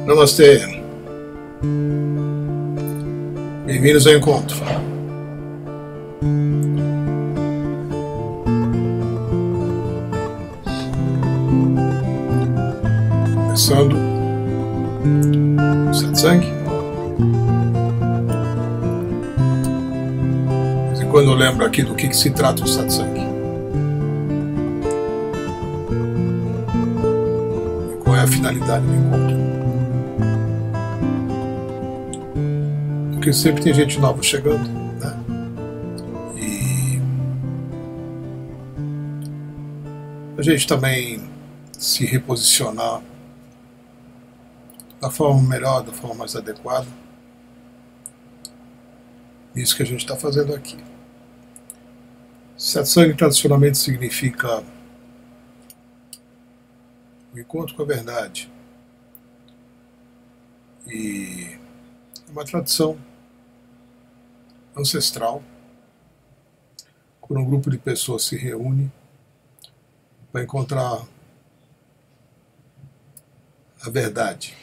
Namastê. Bem-vindos ao encontro. Começando o satsang. De vez em quando eu lembro aqui do que se trata o satsang. E qual é a finalidade do encontro. Porque sempre tem gente nova chegando, né? E a gente também se reposicionar da forma melhor, da forma mais adequada. Isso que a gente está fazendo aqui. Satsang tradicionalmente significa o encontro com a verdade. E é uma tradição ancestral, quando um grupo de pessoas se reúne para encontrar a verdade.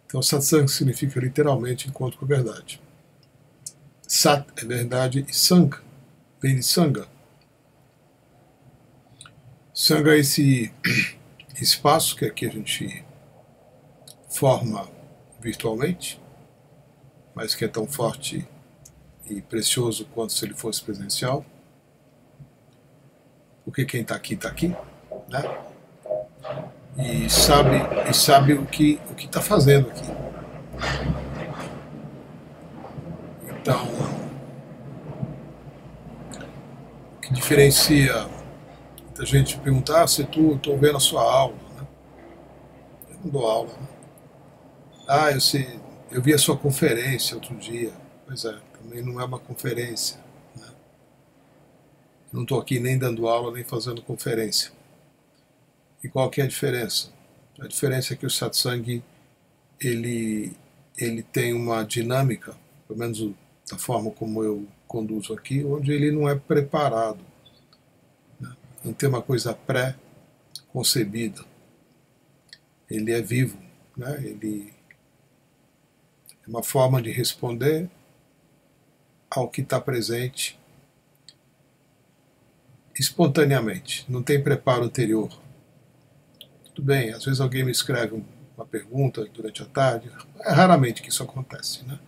Então, satsang significa literalmente encontro com a verdade. Sat é verdade e Sangha vem de Sangha. Sangha é esse espaço que aqui a gente forma virtualmente, mas que é tão forte e precioso quanto se ele fosse presencial. Porque quem está aqui, né? E sabe o que está fazendo aqui. Então, o que diferencia muita gente perguntar se estou vendo a sua aula, né? Eu não dou aula, né? Ah, eu vi a sua conferência outro dia. Pois é, também não é uma conferência, né? Eu não estou aqui nem dando aula, nem fazendo conferência. E qual que é a diferença? A diferença é que o satsang ele tem uma dinâmica, pelo menos da forma como eu conduzo aqui, onde ele não é preparado, né? Não tem uma coisa pré-concebida. Ele é vivo, né? Ele é uma forma de responder ao que está presente espontaneamente. Não tem preparo anterior. Tudo bem, às vezes alguém me escreve uma pergunta durante a tarde, é raramente que isso acontece, né?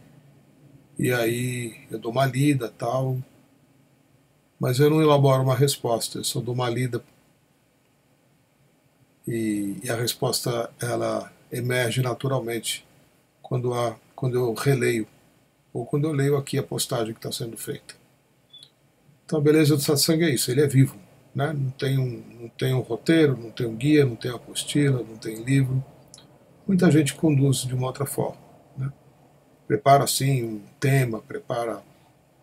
E aí eu dou uma lida tal, mas eu não elaboro uma resposta, eu só dou uma lida e a resposta ela emerge naturalmente quando eu releio ou quando eu leio aqui a postagem que está sendo feita. Então a beleza do satsang é isso, ele é vivo. Né? Não tem um roteiro, não tem um guia, não tem apostila, não tem livro. Muita gente conduz de uma outra forma. Né? Prepara assim um tema,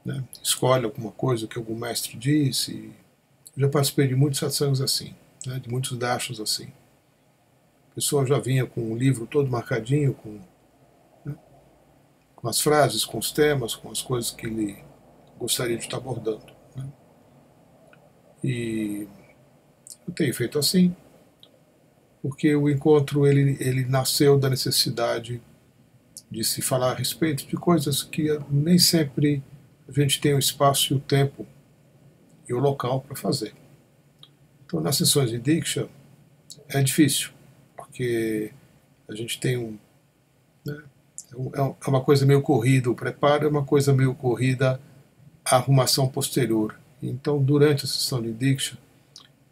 né? Escolhe alguma coisa que algum mestre disse. Eu já participei de muitos satsangs assim, né? De muitos dashas assim. A pessoa já vinha com o livro todo marcadinho, né? Com as frases, com os temas, com as coisas que ele gostaria de estar abordando. Né? E eu tenho feito assim, porque o encontro ele nasceu da necessidade de se falar a respeito de coisas que nem sempre a gente tem o espaço e o tempo e o local para fazer. Então, nas sessões de Diksha é difícil, porque a gente tem né, é uma coisa meio corrida, o preparo é uma coisa meio corrida, a arrumação posterior. Então, durante a sessão de Diksha,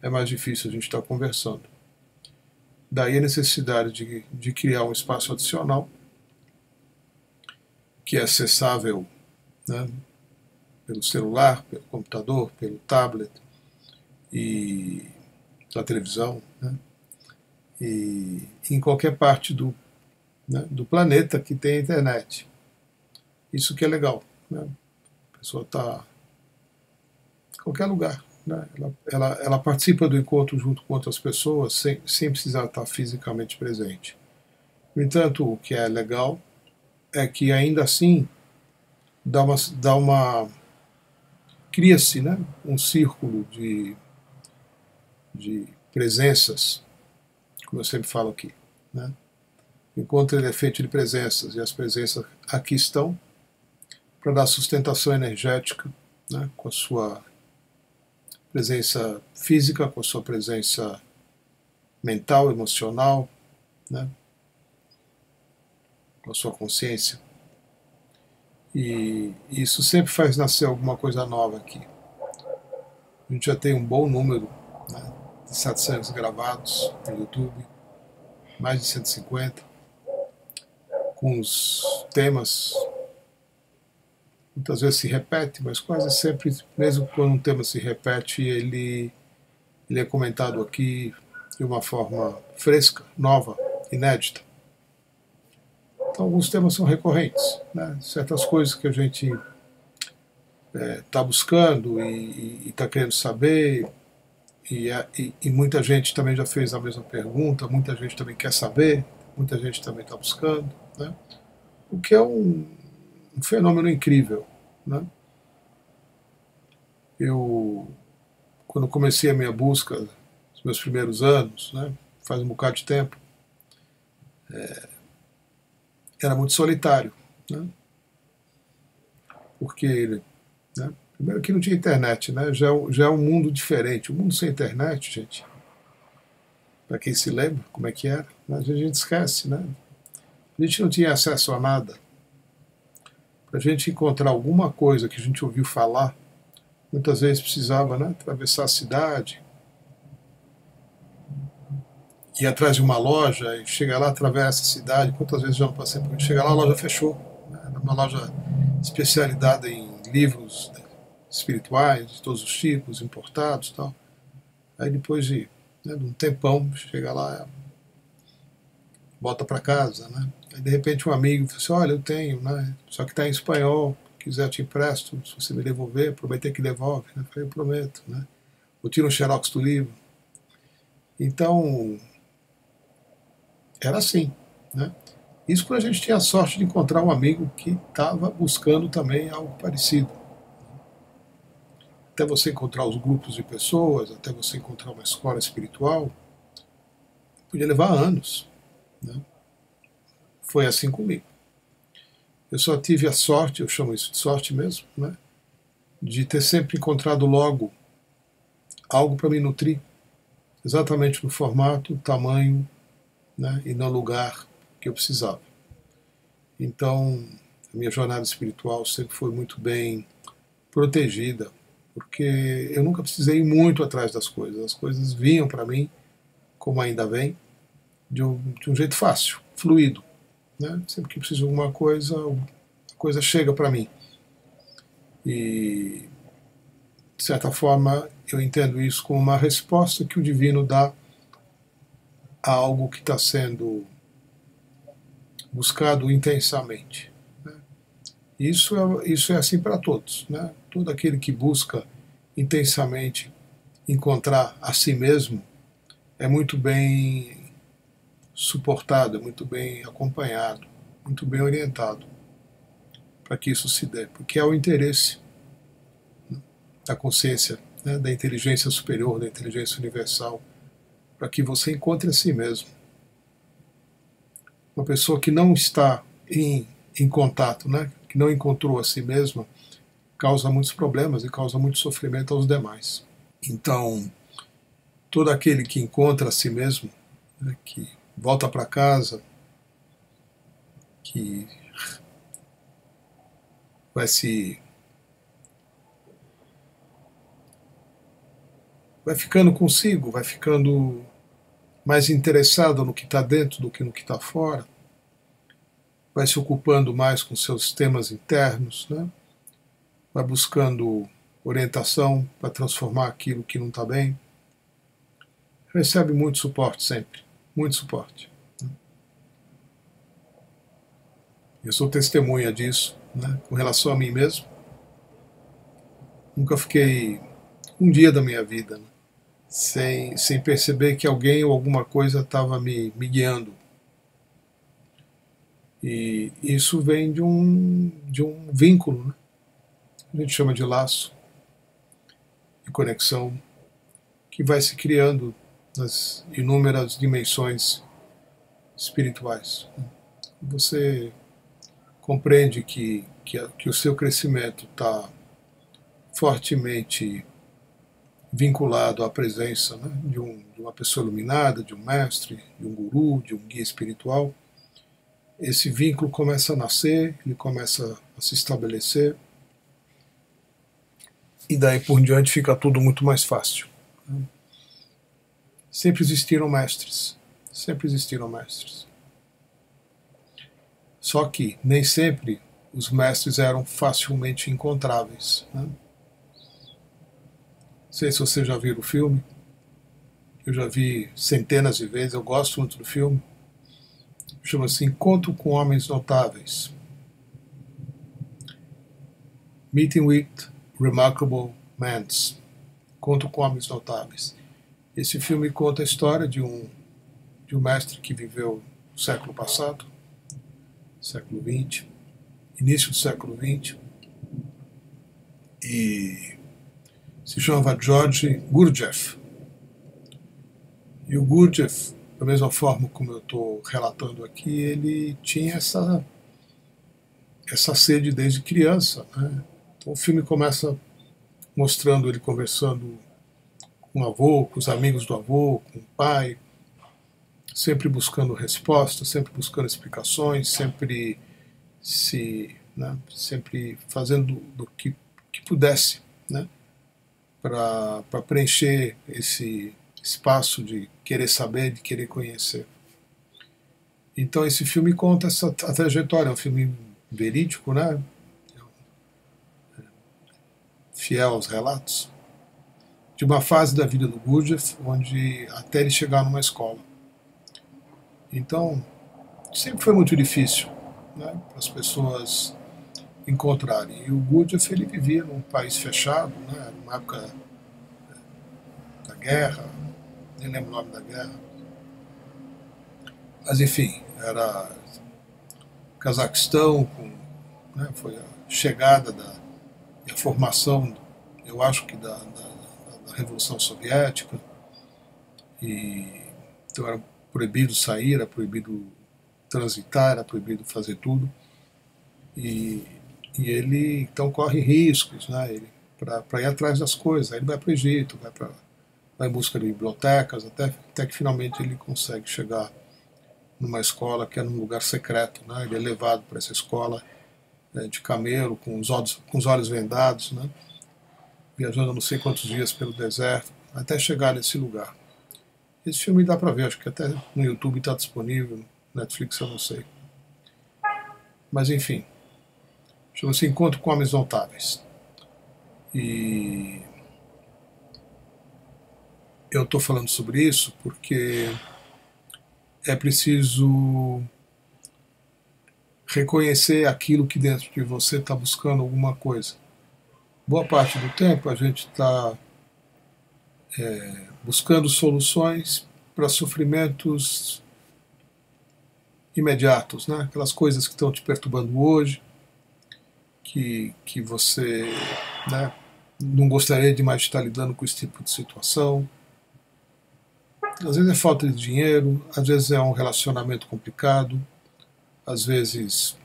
é mais difícil a gente estar conversando. Daí a necessidade de criar um espaço adicional, que é acessável, né, pelo celular, pelo computador, pelo tablet e pela televisão, né, e em qualquer parte do planeta que tem internet. Isso que é legal. Né? A pessoa está em qualquer lugar. Né? Ela participa do encontro junto com outras pessoas sem precisar estar fisicamente presente. No entanto, o que é legal é que ainda assim cria-se, né, um círculo de presenças, como eu sempre falo aqui, né? O encontro ele é feito de presenças, e as presenças aqui estão para dar sustentação energética, né? Com a sua presença física, com a sua presença mental, emocional, né? Com a sua consciência. E isso sempre faz nascer alguma coisa nova aqui. A gente já tem um bom número, né, de satsangs gravados no YouTube, mais de 150, com os temas, muitas vezes se repete, mas quase sempre, mesmo quando um tema se repete, ele é comentado aqui de uma forma fresca, nova, inédita. Então, alguns temas são recorrentes, né? Certas coisas que a gente está buscando e está querendo saber, e muita gente também já fez a mesma pergunta, muita gente também quer saber, muita gente também está buscando, né? O que é um fenômeno incrível, né? Eu, quando comecei a minha busca, nos meus primeiros anos, né, faz um bocado de tempo, era muito solitário, né? Porque, né, primeiro que não tinha internet, né? Já é um mundo diferente. O mundo sem internet, gente, para quem se lembra como é que era, né, a gente esquece, né? A gente não tinha acesso a nada. Para a gente encontrar alguma coisa que a gente ouviu falar, muitas vezes precisava, né, atravessar a cidade, ir atrás de uma loja e chegar lá, atravessa a cidade. Quantas vezes já não passei por chegar lá, a loja fechou, né? Era uma loja especializada em livros, né, espirituais de todos os tipos, importados e tal. Aí depois de um tempão, chega lá, volta para casa, né? Aí de repente um amigo fala assim, olha, eu tenho, né? Só que está em espanhol, quiser eu te empresto, se você me devolver, prometer que devolve, né? Eu falei, eu prometo, né? Eu tiro um xerox do livro. Então, era assim, né? Isso quando a gente tinha a sorte de encontrar um amigo que estava buscando também algo parecido. Até você encontrar os grupos de pessoas, até você encontrar uma escola espiritual, podia levar anos, né? Foi assim comigo. Eu só tive a sorte, eu chamo isso de sorte mesmo, né, de ter sempre encontrado logo algo para me nutrir, exatamente no formato, tamanho, né, e no lugar que eu precisava. Então, a minha jornada espiritual sempre foi muito bem protegida, porque eu nunca precisei ir muito atrás das coisas. As coisas vinham para mim, como ainda vem, de um jeito fácil, fluido, né? Sempre que preciso de alguma coisa, a coisa chega para mim. E, de certa forma, eu entendo isso como uma resposta que o divino dá a algo que está sendo buscado intensamente, né? Isso é assim para todos, né? Todo aquele que busca intensamente encontrar a si mesmo é muito bem suportado, é muito bem acompanhado, muito bem orientado para que isso se dê, porque é o interesse da consciência, né, da inteligência superior, da inteligência universal, para que você encontre a si mesmo. Uma pessoa que não está em contato, né, que não encontrou a si mesma, causa muitos problemas e causa muito sofrimento aos demais. Então, todo aquele que encontra a si mesmo, né, que volta para casa, que vai ficando consigo, vai ficando mais interessado no que está dentro do que no que está fora, vai se ocupando mais com seus temas internos, né? Vai buscando orientação para transformar aquilo que não está bem. Recebe muito suporte sempre, muito suporte. Eu sou testemunha disso, né? Com relação a mim mesmo. Nunca fiquei um dia da minha vida, né, sem perceber que alguém ou alguma coisa estava me guiando. E isso vem de um vínculo, né? A gente chama de laço, de conexão, que vai se criando nas inúmeras dimensões espirituais. Você compreende que o seu crescimento está fortemente vinculado à presença, né, de uma pessoa iluminada, de um mestre, de um guru, de um guia espiritual. Esse vínculo começa a nascer, ele começa a se estabelecer, e daí por diante fica tudo muito mais fácil. Sempre existiram mestres, sempre existiram mestres. Só que nem sempre os mestres eram facilmente encontráveis. Não sei se você já viu o filme, eu já vi centenas de vezes, eu gosto muito do filme. Chama-se Encontro com Homens Notáveis. Meeting with Remarkable Men. Encontro com Homens Notáveis. Esse filme conta a história de um mestre que viveu no século passado, século XX, início do século XX, e se chamava George Gurdjieff. E o Gurdjieff, da mesma forma como eu estou relatando aqui, ele tinha essa sede desde criança, né? Então o filme começa mostrando ele conversando com o avô, com os amigos do avô, com o pai, sempre buscando respostas, sempre buscando explicações, sempre sempre fazendo do que pudesse, né, para preencher esse espaço de querer saber, de querer conhecer. Então esse filme conta a trajetória, é um filme verídico, né, fiel aos relatos, de uma fase da vida do Gurdjieff, onde até ele chegar numa escola. Então, sempre foi muito difícil, né, para as pessoas encontrarem. E o Gurdjieff, ele vivia num país fechado, né, numa época da guerra, nem lembro o nome da guerra. Mas enfim, era Cazaquistão, né, foi a chegada e a formação, eu acho que da Revolução Soviética, e então era proibido sair, era proibido transitar, era proibido fazer tudo, e ele então corre riscos, né, para ir atrás das coisas. Aí ele vai para o Egito, vai em busca de bibliotecas, até que finalmente ele consegue chegar numa escola que é num lugar secreto, né, ele é levado para essa escola de camelo, com os olhos vendados, né, viajando não sei quantos dias pelo deserto, até chegar nesse lugar. Esse filme dá para ver, acho que até no YouTube está disponível, no Netflix eu não sei. Mas enfim, chama-se Encontro com Homens Notáveis. E eu estou falando sobre isso porque é preciso reconhecer aquilo que dentro de você está buscando alguma coisa. Boa parte do tempo a gente está buscando soluções para sofrimentos imediatos, né? Aquelas coisas que estão te perturbando hoje, que você, né, não gostaria de mais estar lidando com esse tipo de situação. Às vezes é falta de dinheiro, às vezes é um relacionamento complicado, às vezes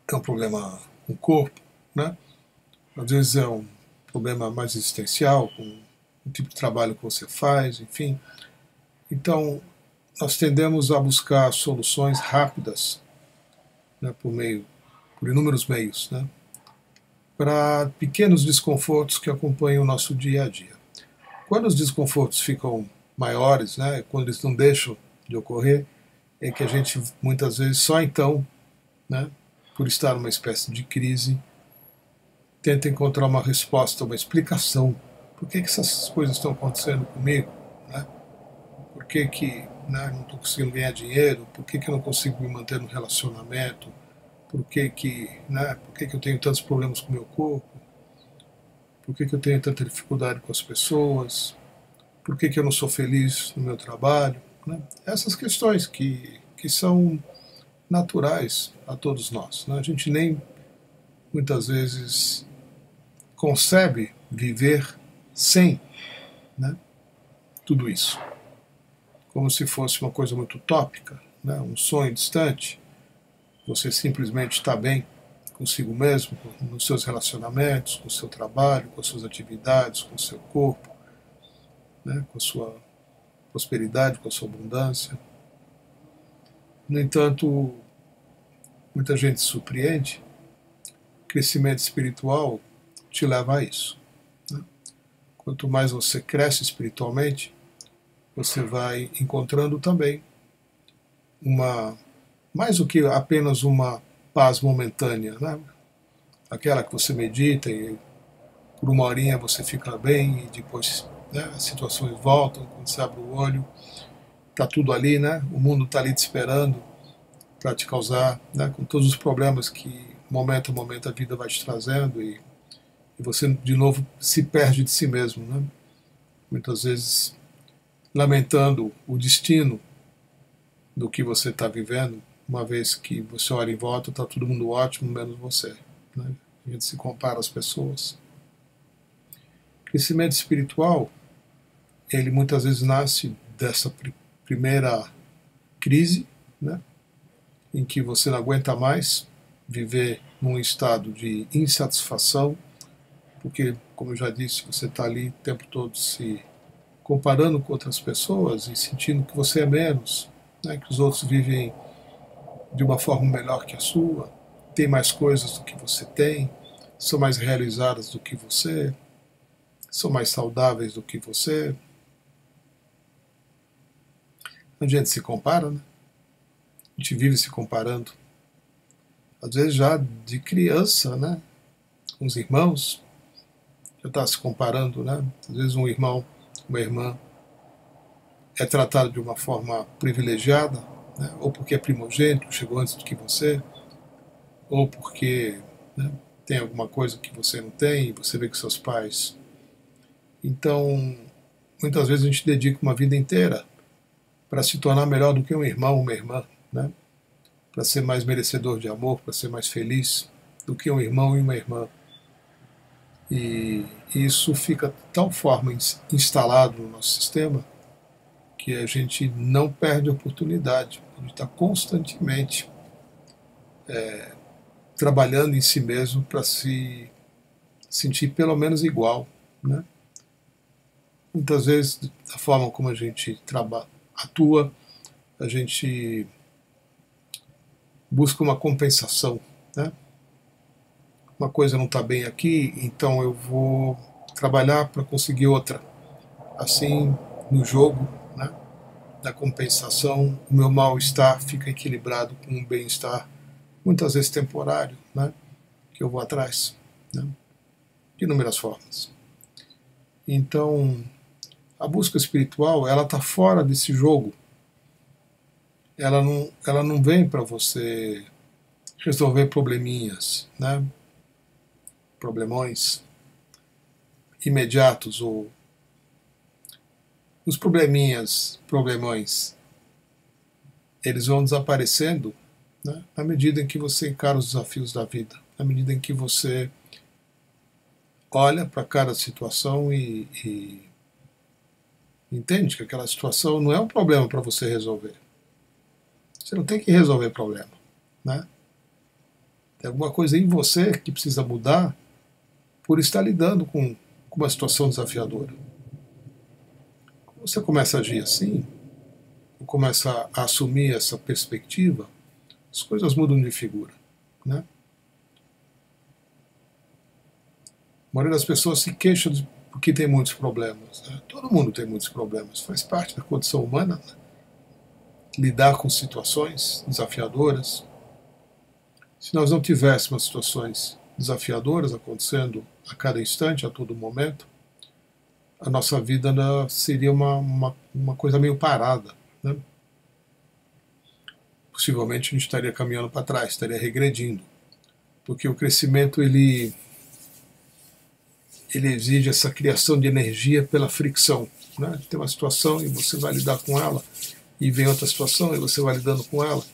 é um problema com o corpo, né? Às vezes é um problema mais existencial, com o tipo de trabalho que você faz, enfim. Então, nós tendemos a buscar soluções rápidas, né, por inúmeros meios, né, para pequenos desconfortos que acompanham o nosso dia a dia. Quando os desconfortos ficam maiores, né, quando eles não deixam de ocorrer, é que a gente muitas vezes só então, né, por estar numa espécie de crise, tenta encontrar uma resposta, uma explicação. Por que essas coisas estão acontecendo comigo? Né? Por que né, não estou conseguindo ganhar dinheiro? Por que eu não consigo me manter no relacionamento? Por que eu tenho tantos problemas com o meu corpo? Por que eu tenho tanta dificuldade com as pessoas? Por que eu não sou feliz no meu trabalho? Né? Essas questões que são naturais a todos nós. Né? A gente nem muitas vezes concebe viver sem, né, tudo isso. Como se fosse uma coisa muito utópica, né, um sonho distante. Você simplesmente está bem consigo mesmo, nos seus relacionamentos, com o seu trabalho, com as suas atividades, com o seu corpo, né, com a sua prosperidade, com a sua abundância. No entanto, muita gente se surpreende. O crescimento espiritual te leva a isso, né? Quanto mais você cresce espiritualmente, você vai encontrando também mais do que apenas uma paz momentânea, né? Aquela que você medita e por uma horinha você fica bem e depois, né, as situações voltam, quando você abre o olho, está tudo ali, né? O mundo está ali te esperando para te causar, né, com todos os problemas que momento a momento a vida vai te trazendo e você de novo se perde de si mesmo, né? Muitas vezes lamentando o destino do que você está vivendo, uma vez que você olha em volta, está todo mundo ótimo, menos você, né? A gente se compara às pessoas. O crescimento espiritual, ele muitas vezes nasce dessa primeira crise, né, em que você não aguenta mais viver num estado de insatisfação, porque, como eu já disse, você está ali o tempo todo se comparando com outras pessoas e sentindo que você é menos, né, que os outros vivem de uma forma melhor que a sua, têm mais coisas do que você tem, são mais realizadas do que você, são mais saudáveis do que você. A gente se compara, né? A gente vive se comparando. Às vezes já de criança, né? Com os irmãos, já está se comparando, né? Às vezes um irmão, uma irmã é tratado de uma forma privilegiada, né? Ou porque é primogênito, chegou antes do que você, ou porque, né, tem alguma coisa que você não tem, e você vê que seus pais. Então, muitas vezes a gente dedica uma vida inteira para se tornar melhor do que um irmão ou uma irmã, né? Para ser mais merecedor de amor, para ser mais feliz do que um irmão e uma irmã. E isso fica de tal forma instalado no nosso sistema que a gente não perde a oportunidade. A gente está constantemente trabalhando em si mesmo para se sentir pelo menos igual, né? Muitas vezes, da forma como a gente atua, a gente busca uma compensação, né? Uma coisa não está bem aqui, então eu vou trabalhar para conseguir outra. Assim, no jogo, né, da compensação, o meu mal-estar fica equilibrado com um bem-estar, muitas vezes temporário, né, que eu vou atrás, né, de inúmeras formas. Então, a busca espiritual, ela está fora desse jogo. Ela não vem para você resolver probleminhas, né, problemões imediatos ou os problemões, eles vão desaparecendo, né, na medida em que você encara os desafios da vida, na medida em que você olha para cada situação e entende que aquela situação não é um problema para você resolver. Você não tem que resolver problema, né? Tem alguma coisa em você que precisa mudar por estar lidando com uma situação desafiadora. Quando você começa a agir assim, começa a assumir essa perspectiva, as coisas mudam de figura, né? A maioria das pessoas se queixa porque tem muitos problemas, né? Todo mundo tem muitos problemas, faz parte da condição humana, né? Lidar com situações desafiadoras. Se nós não tivéssemos situações desafiadoras acontecendo a cada instante, a todo momento, a nossa vida seria uma coisa meio parada, né? Possivelmente a gente estaria caminhando para trás, estaria regredindo, porque o crescimento ele exige essa criação de energia pela fricção, né? Tem uma situação e você vai lidar com ela, e vem outra situação e você vai lidando com ela,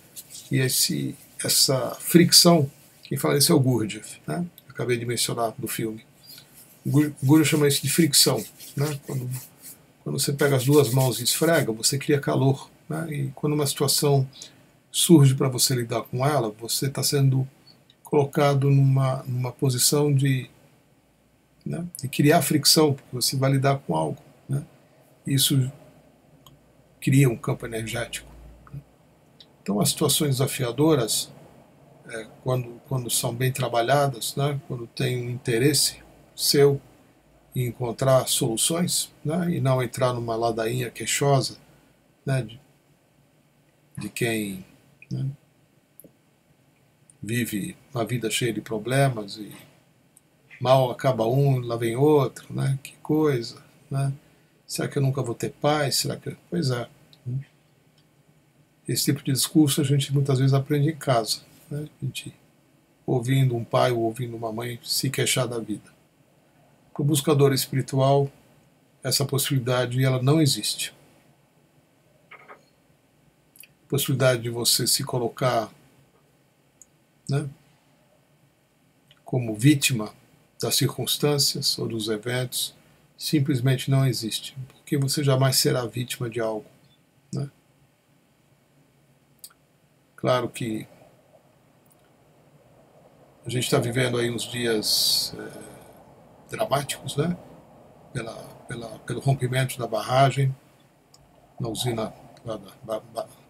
e essa fricção, quem fala isso é o Gurdjieff, né? Acabei de mencionar do filme. O Guru chama isso de fricção, né? Quando você pega as duas mãos e esfrega, você cria calor, né? E quando uma situação surge para você lidar com ela, você está sendo colocado numa posição de, né, de criar fricção, porque você vai lidar com algo, né? Isso cria um campo energético. Então, as situações desafiadoras, quando são bem trabalhadas, né, quando tem um interesse seu em encontrar soluções, né, e não entrar numa ladainha queixosa, né, de quem, né, vive uma vida cheia de problemas e mal acaba um, lá vem outro, né, que coisa, né, será que eu nunca vou ter paz? Será que... Pois é. Né? Esse tipo de discurso a gente muitas vezes aprende em casa, né, a gente ouvindo um pai ou ouvindo uma mãe se queixar da vida. Para o buscador espiritual, essa possibilidade ela não existe. A possibilidade de você se colocar, né, como vítima das circunstâncias ou dos eventos simplesmente não existe, porque você jamais será vítima de algo, né? Claro que a gente está vivendo aí uns dias dramáticos, né? Pelo rompimento da barragem na usina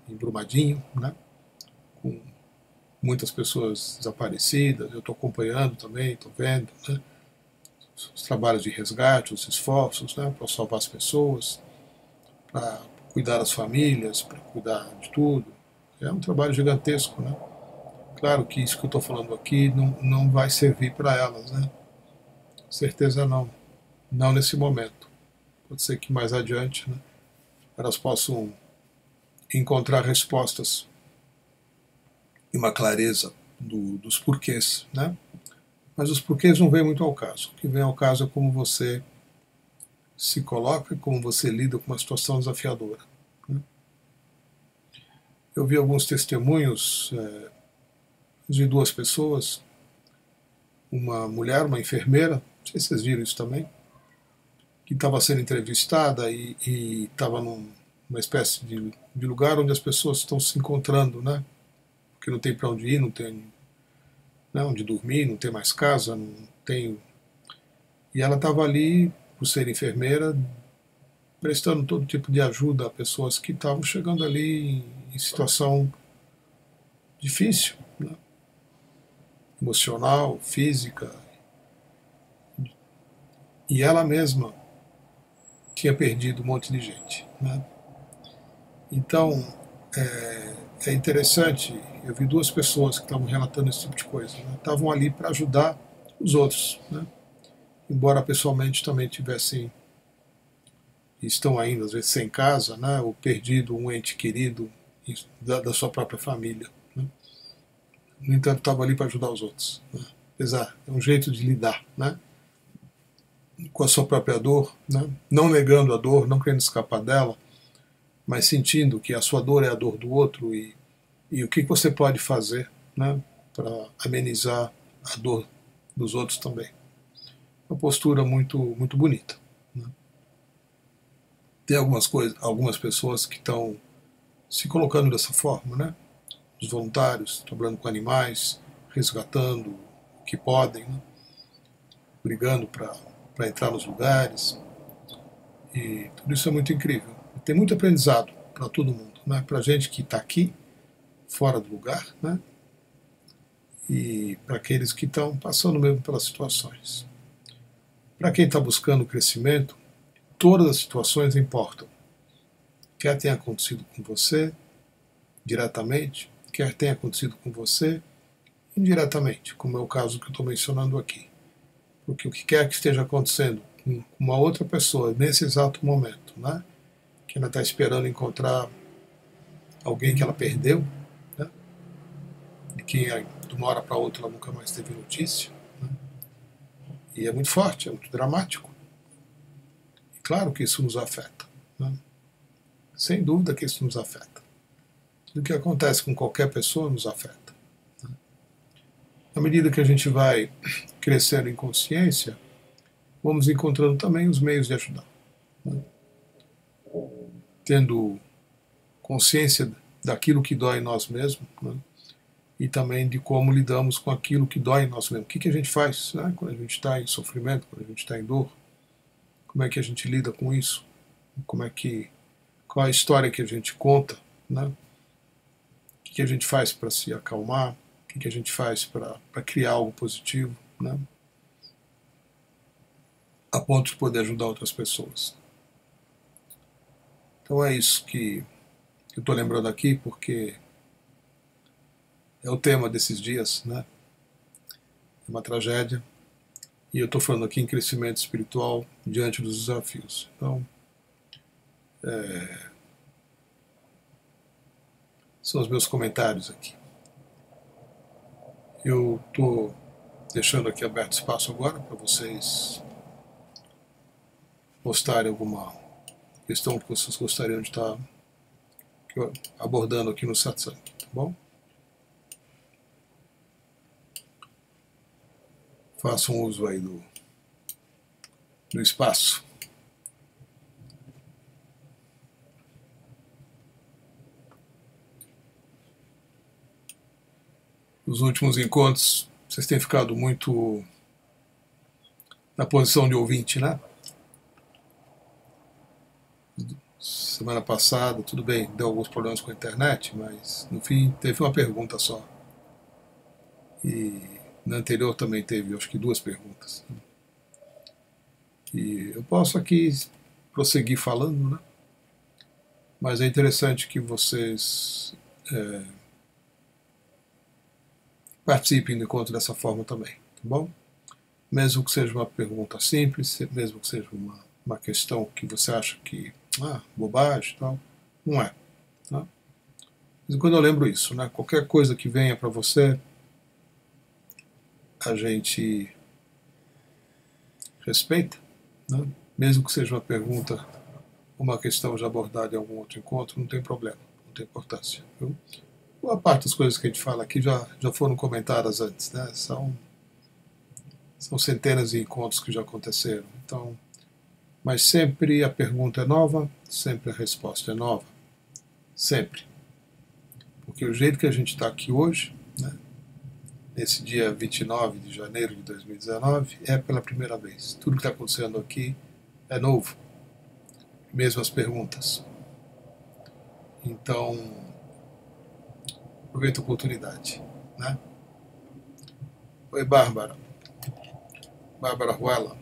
em Brumadinho, né? Com muitas pessoas desaparecidas. Eu estou acompanhando também, estou vendo, né, os trabalhos de resgate, os esforços, né, para salvar as pessoas, para cuidar das famílias, para cuidar de tudo. É um trabalho gigantesco, né? Claro que isso que eu estou falando aqui não vai servir para elas, né? Certeza não. Não nesse momento. Pode ser que mais adiante, né, elas possam encontrar respostas e uma clareza dos porquês, né? Mas os porquês não vêm muito ao caso. O que vem ao caso é como você se coloca e como você lida com uma situação desafiadora, né? Eu vi alguns testemunhos de duas pessoas, uma mulher, uma enfermeira, não sei se vocês viram isso também, que estava sendo entrevistada e estava numa espécie de lugar onde as pessoas estão se encontrando, né? Porque não tem para onde ir, não tem, né, onde dormir, não tem mais casa, não tem. E ela estava ali, por ser enfermeira, prestando todo tipo de ajuda a pessoas que estavam chegando ali em situação difícil, né? Emocional, física. E ela mesma tinha perdido um monte de gente, né? Então, é interessante, eu vi duas pessoas que estavam relatando esse tipo de coisa, né? Estavam ali para ajudar os outros, né? Embora pessoalmente também tivessem, estão ainda às vezes sem casa, né? Ou perdido um ente querido da sua própria família, né? No entanto, estavam ali para ajudar os outros, né? Apesar, é um jeito de lidar, né, com a sua própria dor, né? Não negando a dor, não querendo escapar dela, mas sentindo que a sua dor é a dor do outro e o que você pode fazer, né, para amenizar a dor dos outros também. Uma postura muito, muito bonita, né? Tem algumas pessoas que estão se colocando dessa forma, né? Os voluntários, trabalhando com animais, resgatando o que podem, né? Brigando para entrar nos lugares. E tudo isso é muito incrível. Tem muito aprendizado para todo mundo, né? Para a gente que está aqui, fora do lugar, né? E para aqueles que estão passando mesmo pelas situações. Para quem está buscando crescimento, todas as situações importam. Quer tenha acontecido com você diretamente, quer tenha acontecido com você indiretamente, como é o caso que eu estou mencionando aqui. Porque o que quer que esteja acontecendo com uma outra pessoa nesse exato momento, né, que ainda está esperando encontrar alguém que ela perdeu, né, de quem de uma hora para outra ela nunca mais teve notícia, né, e é muito forte, é muito dramático. E claro que isso nos afeta, né, sem dúvida que isso nos afeta. O que acontece com qualquer pessoa nos afeta, né. À medida que a gente vai crescendo em consciência, vamos encontrando também os meios de ajudar, né? Tendo consciência daquilo que dói em nós mesmos, né? E também de como lidamos com aquilo que dói em nós mesmos. O que a gente faz, né? Quando a gente está em sofrimento, quando a gente está em dor? Como é que a gente lida com isso? Qual a história que a gente conta, né? O que a gente faz para se acalmar? O que a gente faz para criar algo positivo, né? A ponto de poder ajudar outras pessoas. Então é isso que eu estou lembrando aqui, porque é o tema desses dias, né? É uma tragédia. E eu estou falando aqui em crescimento espiritual diante dos desafios. Então, são os meus comentários aqui. Eu estou deixando aqui aberto espaço agora para vocês postarem alguma questão que vocês gostariam de estar abordando aqui no satsang, tá bom? Façam uso aí do espaço. Nos últimos encontros, vocês têm ficado muito na posição de ouvinte, né? Semana passada, tudo bem, deu alguns problemas com a internet, mas no fim teve uma pergunta só. E na anterior também teve, acho que 2 perguntas. E eu posso aqui prosseguir falando, né? Mas é interessante que vocês participem do encontro dessa forma também, tá bom? Mesmo que seja uma pergunta simples, mesmo que seja uma questão que você acha que, bobagem e tal, não é. Tá? Mas quando eu lembro isso, né? Qualquer coisa que venha para você, a gente respeita, né? Mesmo que seja uma pergunta, uma questão já abordada em algum outro encontro, não tem problema, não tem importância. Viu? Boa parte das coisas que a gente fala aqui já foram comentadas antes, né? São centenas de encontros que já aconteceram. Então, mas sempre a pergunta é nova, sempre a resposta é nova. Sempre. Porque o jeito que a gente está aqui hoje, né, nesse dia 29 de janeiro de 2019, é pela primeira vez. Tudo que está acontecendo aqui é novo. Mesmo as perguntas. Então, aproveita a oportunidade, né? Oi, Bárbara. Bárbara Ruela.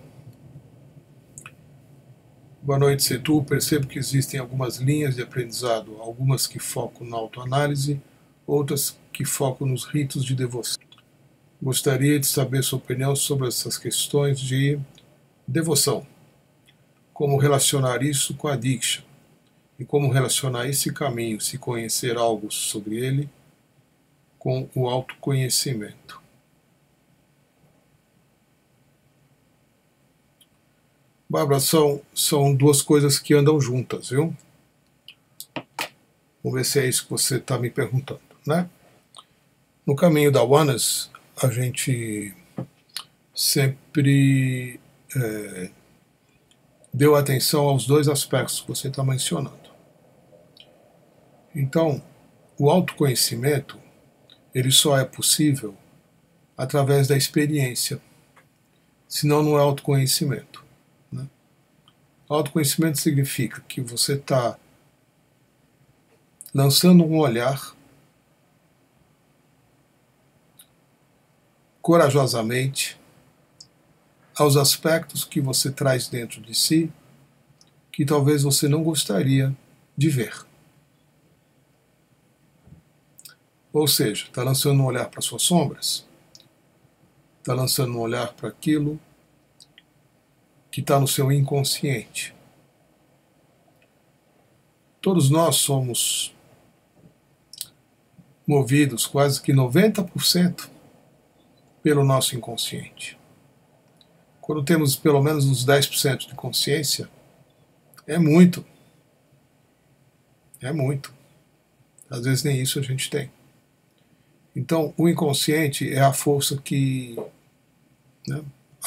Boa noite, Setu. Percebo que existem algumas linhas de aprendizado, algumas que focam na autoanálise, outras que focam nos ritos de devoção. Gostaria de saber sua opinião sobre essas questões de devoção. Como relacionar isso com a Diksha? E como relacionar esse caminho, se conhecer algo sobre ele, com o autoconhecimento. Bárbara, são 2 coisas que andam juntas, viu? Vamos ver se é isso que você está me perguntando, né? No caminho da Oneness, a gente sempre deu atenção aos 2 aspectos que você está mencionando. Então, o autoconhecimento, ele só é possível através da experiência, senão não é autoconhecimento. Autoconhecimento significa que você está lançando um olhar corajosamente aos aspectos que você traz dentro de si que talvez você não gostaria de ver. Ou seja, está lançando um olhar para suas sombras, está lançando um olhar para aquilo que está no seu inconsciente. Todos nós somos movidos quase que 90% pelo nosso inconsciente. Quando temos pelo menos uns 10% de consciência, é muito. É muito. Às vezes nem isso a gente tem. Então, o inconsciente é a força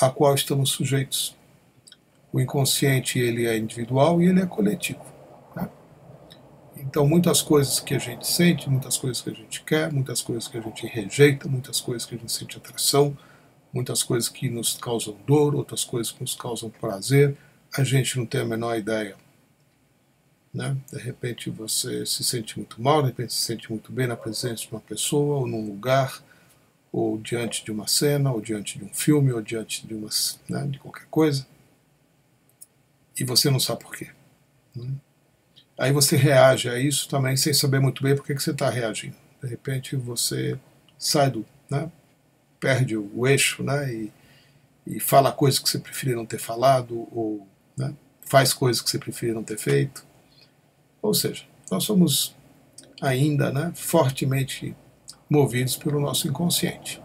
a qual estamos sujeitos. O inconsciente ele é individual e ele é coletivo, né? Então muitas coisas que a gente sente, muitas coisas que a gente quer, muitas coisas que a gente rejeita, muitas coisas que a gente sente atração, muitas coisas que nos causam dor, outras coisas que nos causam prazer, a gente não tem a menor ideia, né? De repente você se sente muito mal, de repente se sente muito bem na presença de uma pessoa, ou num lugar, ou diante de uma cena, ou diante de um filme, ou diante de, né, de qualquer coisa, e você não sabe por quê, né? Aí você reage a isso também sem saber muito bem por que você está reagindo. De repente você sai do, né, perde o eixo, né, e fala coisas que você preferia não ter falado, ou, né, faz coisas que você preferia não ter feito. Ou seja, nós somos ainda, né, fortemente movidos pelo nosso inconsciente.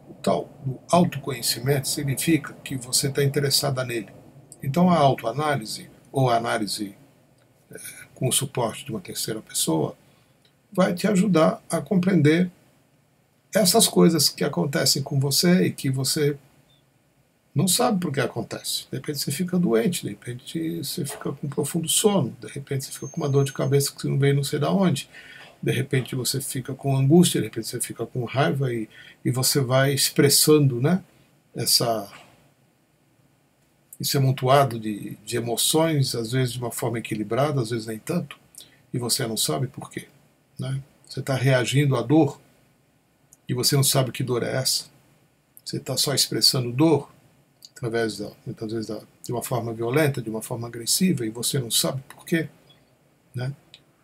O tal do autoconhecimento significa que você está interessada nele. Então a autoanálise, ou a análise com o suporte de uma terceira pessoa, vai te ajudar a compreender essas coisas que acontecem com você e que você não sabe por que acontece. De repente você fica doente, de repente você fica com um profundo sono, de repente você fica com uma dor de cabeça que não vem não sei de onde, de repente você fica com angústia, de repente você fica com raiva e você vai expressando, né, esse amontoado de emoções, às vezes de uma forma equilibrada, às vezes nem tanto, e você não sabe por quê, né? Você está reagindo à dor e você não sabe que dor é essa. Você está só expressando dor, através muitas vezes de uma forma violenta, de uma forma agressiva, e você não sabe por quê, né?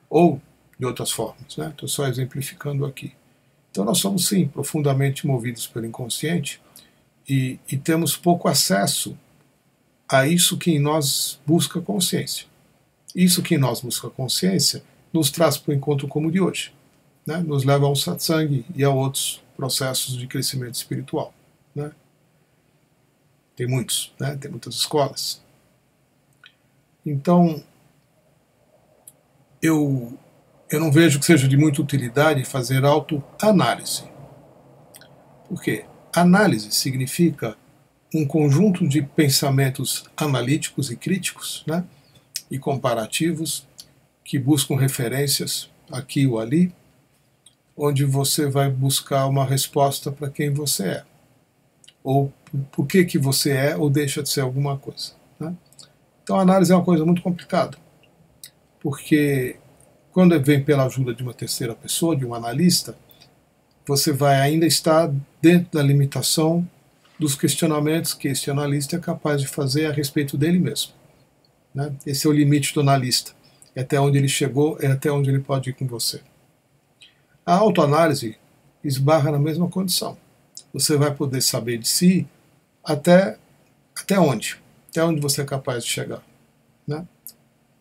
Ou de outras formas, né? Estou só exemplificando aqui. Então nós somos sim profundamente movidos pelo inconsciente e temos pouco acesso a isso que em nós busca consciência. Isso que em nós busca consciência nos traz para o encontro como o de hoje, né? Nos leva ao satsang e a outros processos de crescimento espiritual, né? Tem muitos, né? Tem muitas escolas. Então, eu não vejo que seja de muita utilidade fazer autoanálise. Por quê? Análise significa um conjunto de pensamentos analíticos e críticos, né, e comparativos, que buscam referências aqui ou ali, onde você vai buscar uma resposta para quem você é, ou por que você é ou deixa de ser alguma coisa, né? Então a análise é uma coisa muito complicada, porque quando vem pela ajuda de uma terceira pessoa, de um analista, você vai ainda estar dentro da limitação dos questionamentos que este analista é capaz de fazer a respeito dele mesmo, né? Esse é o limite do analista. É até onde ele chegou, é até onde ele pode ir com você. A autoanálise esbarra na mesma condição. Você vai poder saber de si até onde? Até onde você é capaz de chegar, né?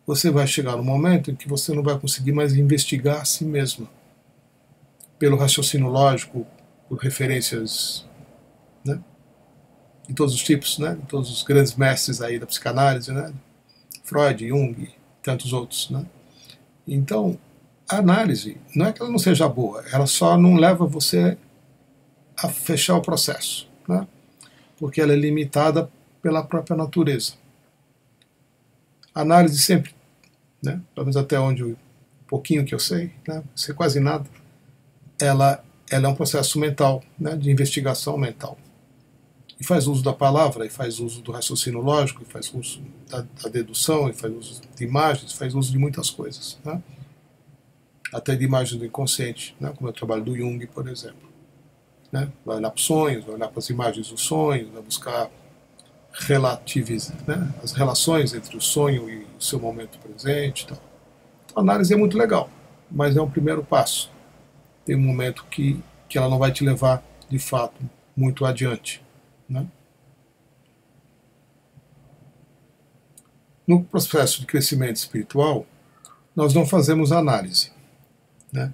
Você vai chegar no momento em que você não vai conseguir mais investigar a si mesmo pelo raciocínio lógico, por referências, né, de todos os tipos, né, de todos os grandes mestres aí da psicanálise, né, Freud, Jung e tantos outros, né. Então, a análise, não é que ela não seja boa, ela só não leva você a fechar o processo, né, porque ela é limitada pela própria natureza. A análise sempre, né, pelo menos até onde um pouquinho que eu sei, né, sei quase nada, ela é um processo mental, né, de investigação mental. E faz uso da palavra, e faz uso do raciocínio lógico, e faz uso da dedução, e faz uso de imagens, faz uso de muitas coisas, né? Até de imagens do inconsciente, né? Como é o trabalho do Jung, por exemplo, né? Vai olhar para os sonhos, vai olhar para as imagens dos sonhos, vai buscar né, as relações entre o sonho e o seu momento presente e tal. Então, a análise é muito legal, mas é um primeiro passo. Tem um momento que ela não vai te levar, de fato, muito adiante, né? No processo de crescimento espiritual, nós não fazemos análise, né?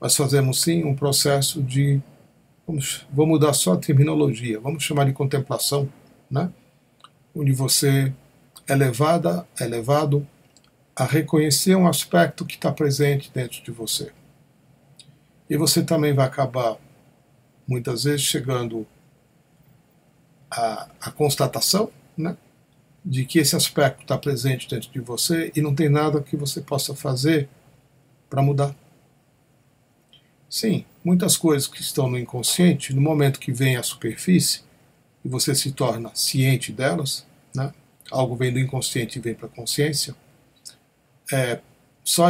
Nós fazemos sim um processo de, vou mudar só a terminologia, vamos chamar de contemplação, né? Onde você é levado a reconhecer um aspecto que está presente dentro de você. E você também vai acabar, muitas vezes, chegando à constatação, né, de que esse aspecto está presente dentro de você e não tem nada que você possa fazer para mudar. Sim, muitas coisas que estão no inconsciente, no momento que vem à superfície e você se torna ciente delas, né? Algo vem do inconsciente e vem para a consciência, só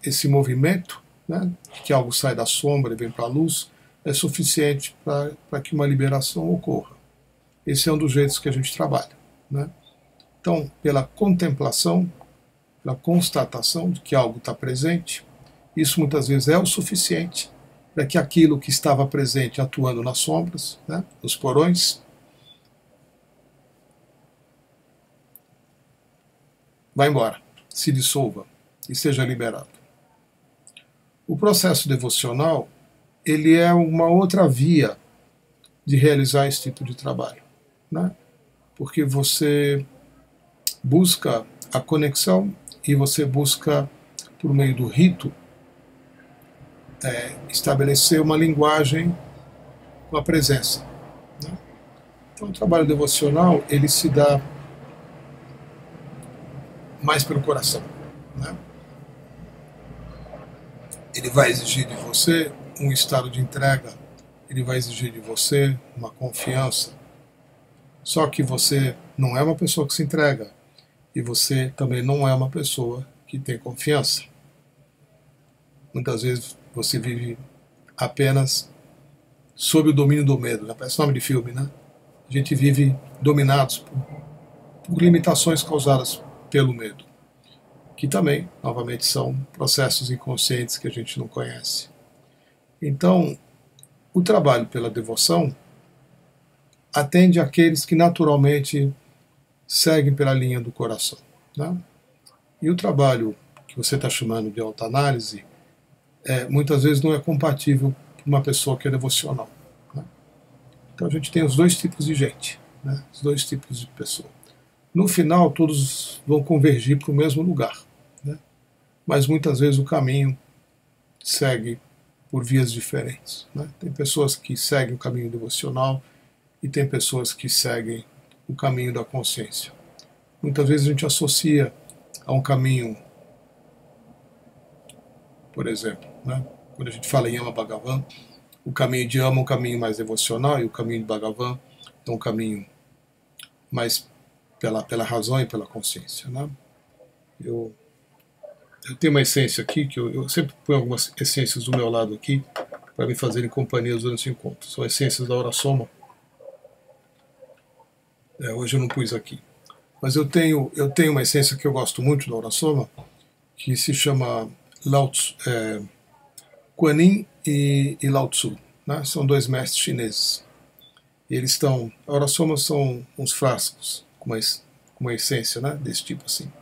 esse movimento, né, que algo sai da sombra e vem para a luz, é suficiente para que uma liberação ocorra. Esse é um dos jeitos que a gente trabalha, né? Então, pela contemplação, pela constatação de que algo está presente, isso muitas vezes é o suficiente para que aquilo que estava presente atuando nas sombras, né, nos porões, vá embora, se dissolva e seja liberado. O processo devocional, ele é uma outra via de realizar esse tipo de trabalho, né? Porque você busca a conexão e você busca, por meio do rito, estabelecer uma linguagem com a presença, né? Então o trabalho devocional, ele se dá mais pelo coração, né? Ele vai exigir de você um estado de entrega, ele vai exigir de você uma confiança. Só que você não é uma pessoa que se entrega e você também não é uma pessoa que tem confiança. Muitas vezes você vive apenas sob o domínio do medo, né? Parece nome de filme, né? A gente vive dominados por limitações causadas pelo medo, que também, novamente, são processos inconscientes que a gente não conhece. Então, o trabalho pela devoção atende àqueles que naturalmente seguem pela linha do coração, né? E o trabalho que você está chamando de autoanálise, muitas vezes não é compatível com uma pessoa que é devocional, né? Então a gente tem os dois tipos de gente, né? Os dois tipos de pessoa. No final, todos vão convergir para o mesmo lugar, né? Mas muitas vezes o caminho segue por vias diferentes, né? Tem pessoas que seguem o caminho devocional e tem pessoas que seguem o caminho da consciência. Muitas vezes a gente associa a um caminho, por exemplo, né? Quando a gente fala em Yama Bhagavan, o caminho de Yama é um caminho mais devocional e o caminho de Bhagavan é um caminho mais pela razão e pela consciência, né? Eu tenho uma essência aqui, que eu sempre ponho algumas essências do meu lado aqui, para me fazerem companhia durante o encontro. São essências da Ora Soma. Hoje eu não pus aqui. Mas eu tenho uma essência que eu gosto muito da Ora Soma, que se chama Kuan Yin e Lao Tzu, né? São dois mestres chineses. E eles estão... A Ora Soma são uns frascos com uma essência, né, desse tipo assim.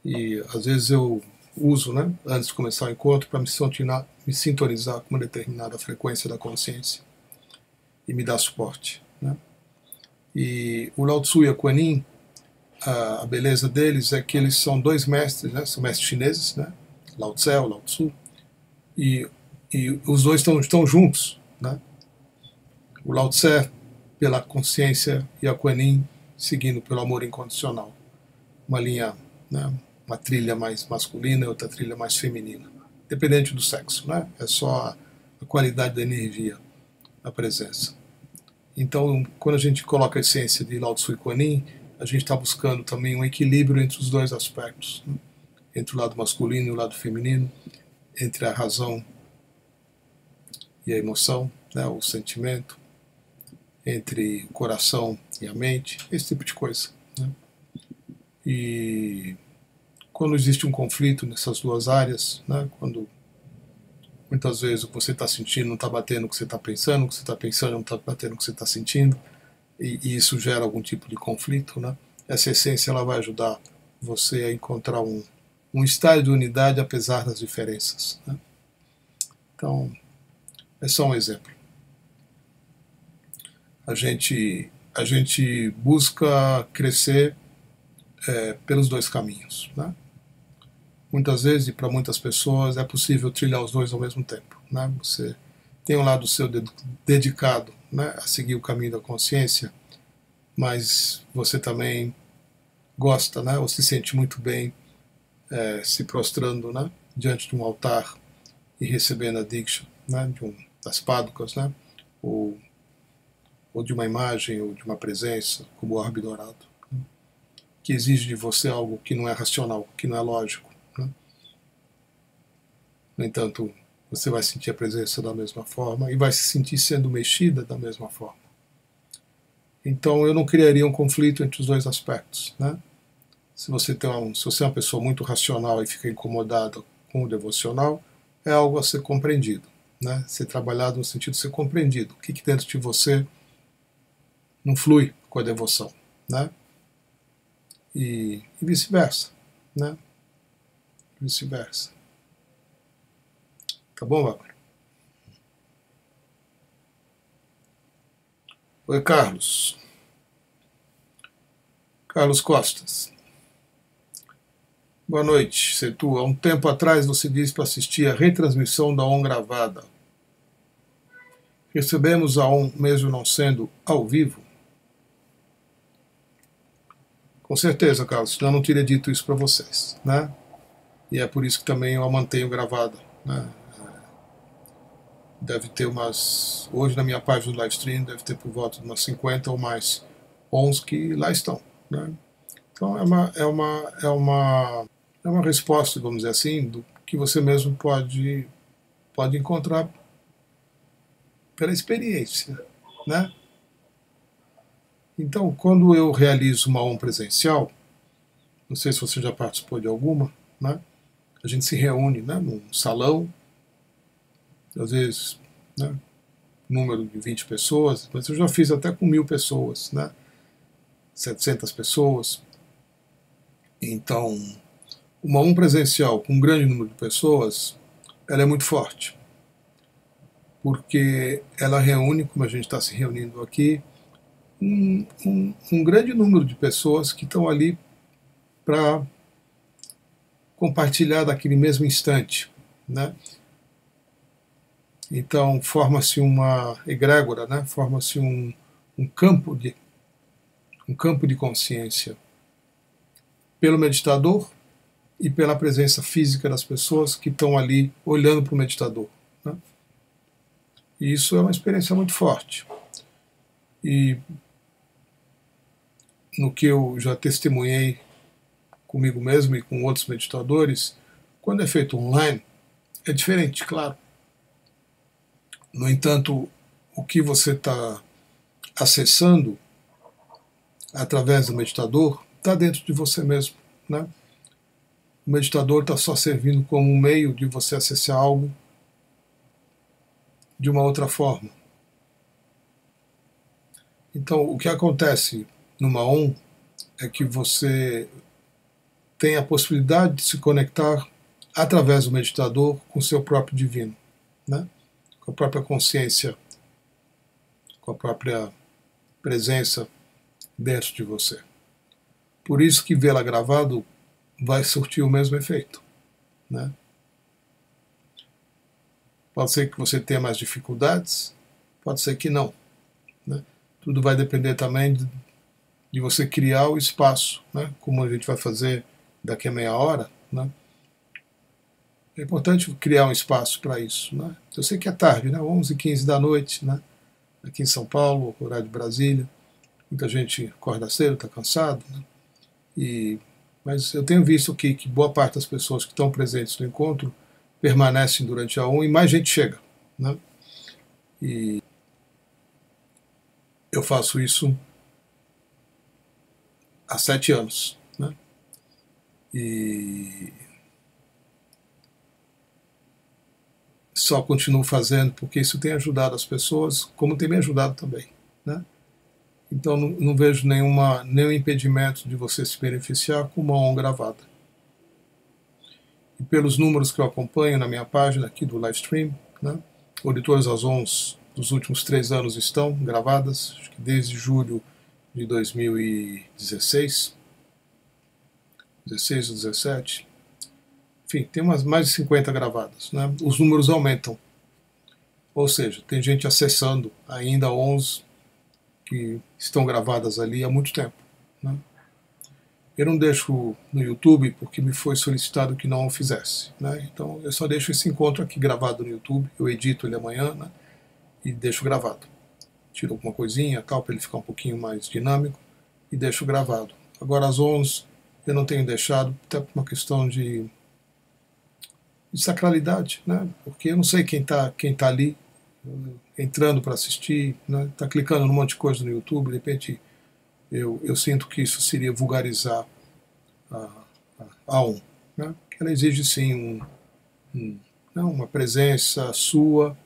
E às vezes eu uso, né, antes de começar o encontro, para me sintonizar com uma determinada frequência da consciência e me dar suporte, né? E o Lao Tzu e a Kuan Yin, a beleza deles é que eles são dois mestres, né, são mestres chineses, né, Lao Tse, o Lao Tzu, e os dois estão juntos, né? O Lao Tse pela consciência e a Kuan Yin seguindo pelo amor incondicional. Uma linha, né, uma trilha mais masculina e outra trilha mais feminina, dependente do sexo, né? É só a qualidade da energia, a presença. Então, quando a gente coloca a essência de Lao Tzu e Kuan Yin, a gente está buscando também um equilíbrio entre os dois aspectos, né? Entre o lado masculino e o lado feminino, entre a razão e a emoção, né, o sentimento, entre o coração e a mente, esse tipo de coisa, né? E quando existe um conflito nessas duas áreas, né, quando muitas vezes o que você está sentindo não está batendo com o que você está pensando, o que você está pensando não está batendo com o que você está sentindo, e isso gera algum tipo de conflito, né? Essa essência ela vai ajudar você a encontrar um estado de unidade apesar das diferenças, né? Então, é só um exemplo. A gente busca crescer pelos dois caminhos, né? Muitas vezes, e para muitas pessoas, é possível trilhar os dois ao mesmo tempo, né? Você tem um lado seu dedicado, né, a seguir o caminho da consciência, mas você também gosta, né, ou se sente muito bem se prostrando, né, diante de um altar e recebendo a Diksha, né, das Padukas, né, ou de uma imagem, ou de uma presença, como o orbe dourado, né, que exige de você algo que não é racional, que não é lógico. Né. No entanto, você vai sentir a presença da mesma forma e vai se sentir sendo mexida da mesma forma. Então eu não criaria um conflito entre os dois aspectos. Né. Se você é uma pessoa muito racional e fica incomodada com o devocional, é algo a ser compreendido, né? Ser trabalhado no sentido de ser compreendido. O que dentro de você não flui com a devoção, né? E vice-versa, né? Vice-versa. Tá bom, Bárbara? Oi, Carlos. Carlos Costas. Boa noite, Setu. Há um tempo atrás você disse para assistir a retransmissão da ON gravada. Recebemos a ON mesmo não sendo ao vivo? Com certeza, Carlos, senão eu não teria dito isso para vocês, né? E é por isso que também eu a mantenho gravada, né? Deve ter hoje na minha página do livestream, deve ter por volta de umas 50 ou mais ONs que lá estão, né? Então é uma resposta, vamos dizer assim, do que você mesmo pode encontrar pela experiência, né? Então, quando eu realizo uma ON presencial, não sei se você já participou de alguma, né? A gente se reúne, né, num salão, às vezes, né, número de 20 pessoas, mas eu já fiz até com 1000 pessoas, né? 700 pessoas. Então, uma ON presencial com um grande número de pessoas, ela é muito forte, porque ela reúne, como a gente está se reunindo aqui, um grande número de pessoas que estão ali para compartilhar daquele mesmo instante, né? Então forma-se uma egrégora, né? Forma-se um campo de consciência pelo meditador e pela presença física das pessoas que estão ali olhando para o meditador, né? E isso é uma experiência muito forte. E no que eu já testemunhei comigo mesmo e com outros meditadores, quando é feito online, é diferente, claro. No entanto, o que você está acessando através do meditador está dentro de você mesmo, né? O meditador está só servindo como um meio de você acessar algo de uma outra forma. Então, o que acontece numa ON é que você tem a possibilidade de se conectar através do meditador com o seu próprio divino, né? Com a própria consciência, com a própria presença dentro de você. Por isso que vê-la gravado vai surtir o mesmo efeito, né? Pode ser que você tenha mais dificuldades, pode ser que não, né? Tudo vai depender também de você criar o espaço, né? Como a gente vai fazer daqui a meia hora, né? É importante criar um espaço para isso, né? Eu sei que é tarde, né? 11h15 da noite, né? Aqui em São Paulo, horário de Brasília, muita gente acorda cedo, está cansado, né? Mas eu tenho visto que boa parte das pessoas que estão presentes no encontro permanecem durante a ON e mais gente chega, né? E eu faço isso há 7 anos, né? E só continuo fazendo porque isso tem ajudado as pessoas, como tem me ajudado também, né? Então não vejo nenhum impedimento de você se beneficiar com uma ON gravada. E pelos números que eu acompanho na minha página aqui do livestream, né, onde todas as ONs dos últimos 3 anos estão gravadas, acho que desde julho de 2016, 16 ou 17, enfim, tem mais de 50 gravadas, né? Os números aumentam, ou seja, tem gente acessando ainda ONs que estão gravadas ali há muito tempo, né? Eu não deixo no YouTube porque me foi solicitado que não o fizesse, né? Então eu só deixo esse encontro aqui gravado no YouTube, eu edito ele amanhã, né? E deixo gravado. Tiro alguma coisinha tal para ele ficar um pouquinho mais dinâmico e deixo gravado. Agora as ONs eu não tenho deixado, até por uma questão de sacralidade, né? Porque eu não sei quem tá ali entrando para assistir, né? Tá clicando num monte de coisa no YouTube, de repente eu sinto que isso seria vulgarizar a, a ON, né? Porque ela exige sim uma presença sua,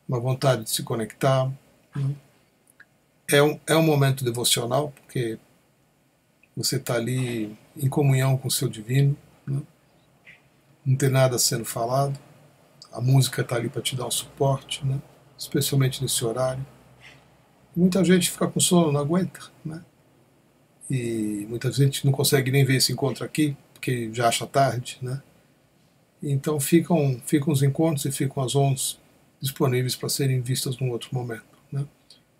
uma vontade de se conectar, né? É um momento devocional, porque você está ali em comunhão com o seu divino, né? Não tem nada sendo falado, a música está ali para te dar um suporte, né? Especialmente nesse horário. E muita gente fica com sono, não aguenta, né? E muita gente não consegue nem ver esse encontro aqui, porque já acha tarde, né? Então ficam os encontros e ficam as ONs disponíveis para serem vistas num outro momento, né?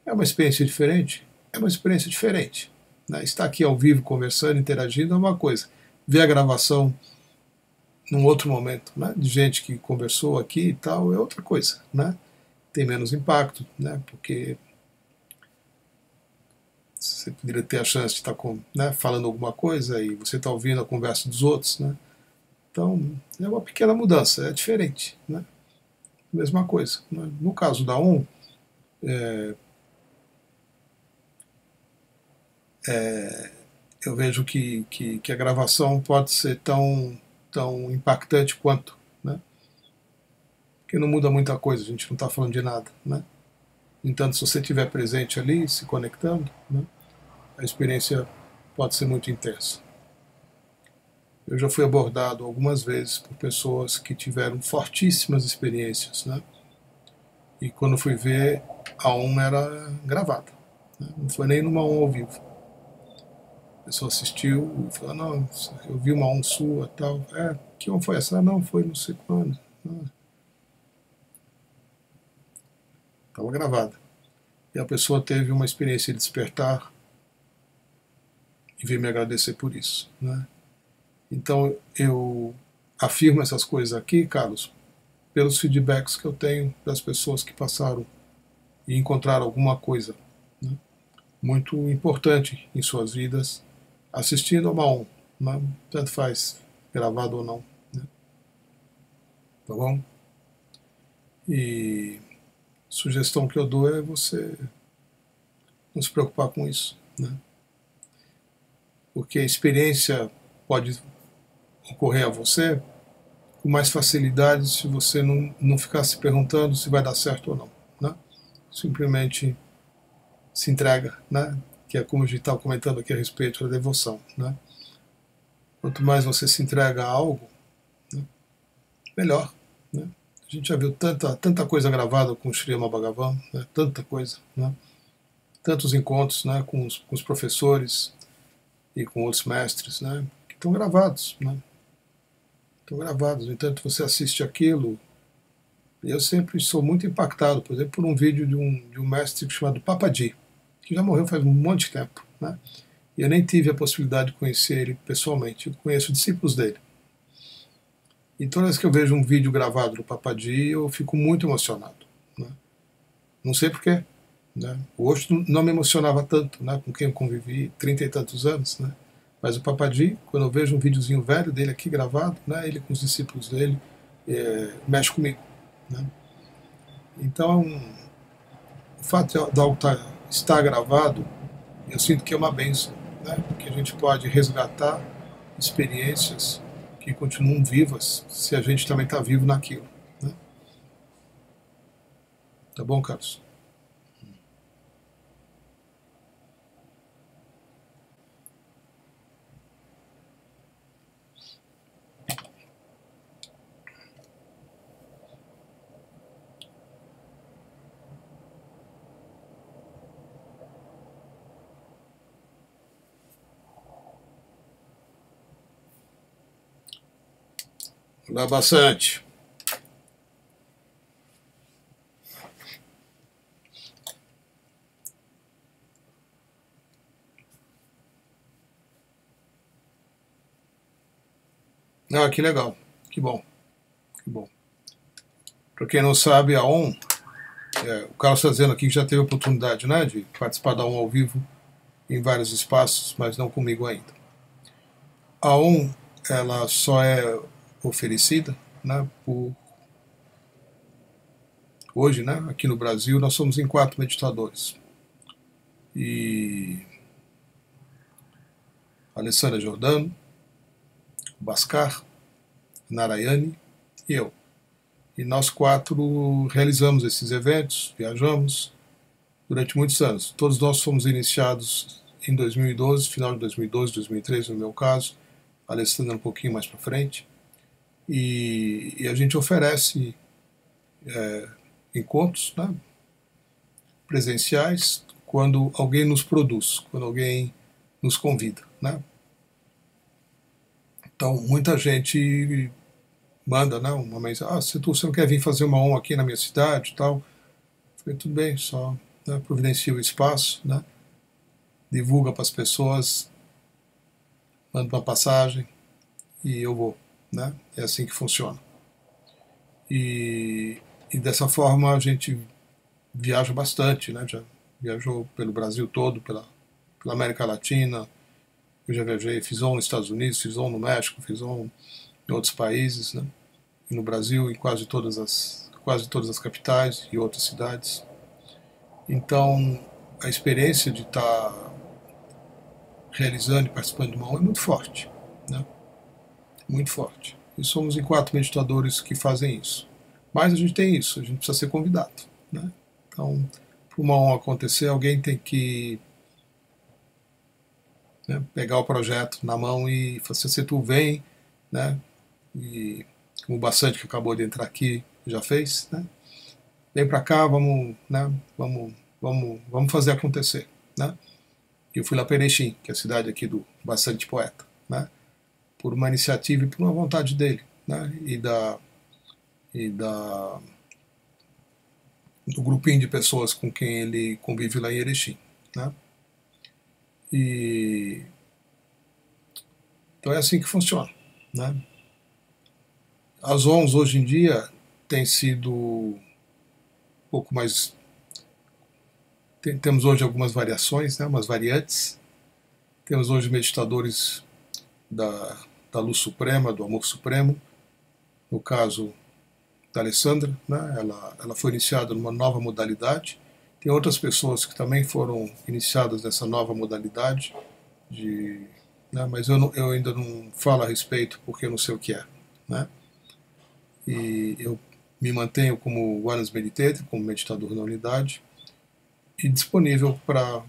É uma experiência diferente? É uma experiência diferente, né? Estar aqui ao vivo, conversando, interagindo é uma coisa. Ver a gravação num outro momento, né? De gente que conversou aqui e tal, é outra coisa, né? Tem menos impacto, né? Porque você poderia ter a chance de estar né, falando alguma coisa e você está ouvindo a conversa dos outros, né? Então, é uma pequena mudança, é diferente, né? Mesma coisa, né? No caso da ON, eu vejo que a gravação pode ser tão impactante quanto, né? Porque não muda muita coisa, a gente não está falando de nada, né? No entanto, se você estiver presente ali, se conectando, né, a experiência pode ser muito intensa. Eu já fui abordado algumas vezes por pessoas que tiveram fortíssimas experiências, né? E quando fui ver, a ON era gravada, né? Não foi nem numa ON ao vivo. A pessoa assistiu e falou, não, eu vi uma ON sua tal. Que ON foi essa? Não, foi não sei quando. Estava gravada. E a pessoa teve uma experiência de despertar e veio me agradecer por isso, né? Então eu afirmo essas coisas aqui, Carlos, pelos feedbacks que eu tenho das pessoas que passaram e encontraram alguma coisa, né, muito importante em suas vidas, assistindo a uma ON, né, tanto faz gravado ou não, né, tá bom? E sugestão que eu dou é você não se preocupar com isso, né, porque a experiência pode ocorrer a você com mais facilidade se você não ficar se perguntando se vai dar certo ou não, né? Simplesmente se entrega, né? Que é como a gente estava comentando aqui a respeito da devoção, né? Quanto mais você se entrega a algo, né, melhor, né? A gente já viu tanta coisa gravada com o Shrima Bhagavan, né? Tanta coisa, né? Tantos encontros, né? Com os professores e com outros mestres, né? Que estão gravados, né? Estão gravados. No entanto, você assiste aquilo. Eu sempre sou muito impactado, por exemplo, por um vídeo de um mestre chamado Papaji, que já morreu faz um monte de tempo, né? E eu nem tive a possibilidade de conhecer ele pessoalmente. Eu conheço discípulos dele. E toda vez que eu vejo um vídeo gravado do Papaji, eu fico muito emocionado, né? Não sei porquê, né? O Osho não me emocionava tanto, né? Com quem eu convivi 30 e tantos anos, né? Mas o Papaji, quando eu vejo um videozinho velho dele aqui gravado, né? Ele com os discípulos dele, mexe comigo, né? Então, o fato de algo estar gravado, eu sinto que é uma bênção, né? Porque a gente pode resgatar experiências que continuam vivas se a gente também está vivo naquilo, né? Tá bom, Carlos? Dá bastante. Ah, que legal, que bom, que bom. Para quem não sabe, a ON, o Carlos está dizendo aqui que já teve a oportunidade, né, de participar da ON ao vivo em vários espaços, mas não comigo ainda. A ON, ela só é oferecida, né, por hoje, né, aqui no Brasil, nós somos em 4 meditadores. E Alessandra Giordano, Bhaskar, Narayane e eu. E nós 4 realizamos esses eventos, viajamos durante muitos anos. Todos nós fomos iniciados em 2012, final de 2012, 2013 no meu caso, a Alessandra um pouquinho mais para frente. E a gente oferece encontros, né, presenciais quando alguém nos produz, quando alguém nos convida, né? Então, muita gente manda, né, uma mensagem: se você não quer vir fazer uma ON aqui na minha cidade e tal. Eu falei: tudo bem, só, né, providencia o espaço, né, divulga para as pessoas, manda uma passagem e eu vou, né? É assim que funciona. E dessa forma a gente viaja bastante, né? Já viajou pelo Brasil todo, pela América Latina. Eu já viajei, fiz ON nos Estados Unidos, fiz ON no México, fiz ON em outros países, né? E no Brasil, em quase todas as capitais e outras cidades. Então, a experiência de estar realizando e participando de uma ON é muito forte, né? Muito forte. E somos em 4 meditadores que fazem isso. Mas a gente tem isso, a gente precisa ser convidado, né? Então, para uma ON acontecer, alguém tem que, né, pegar o projeto na mão e falar: se tu vem, né? E como o Bastante, que acabou de entrar aqui, já fez, né? Vem para cá, vamos, né? Vamos fazer acontecer, né? E eu fui lá para Erechim, que é a cidade aqui do Bastante Poeta, né? Por uma iniciativa e por uma vontade dele, né? E do grupinho de pessoas com quem ele convive lá em Erechim, né? E então é assim que funciona, né? As ONs hoje em dia têm sido um pouco mais. Temos hoje algumas variações, né? Umas variantes. Temos hoje meditadores da, da luz suprema, do amor supremo. No caso da Alessandra, né? Ela foi iniciada numa nova modalidade. Tem outras pessoas que também foram iniciadas nessa nova modalidade, né? Mas eu ainda não falo a respeito porque eu não sei o que é, né? E eu me mantenho como Oneness Meditator, como meditador na unidade, e disponível para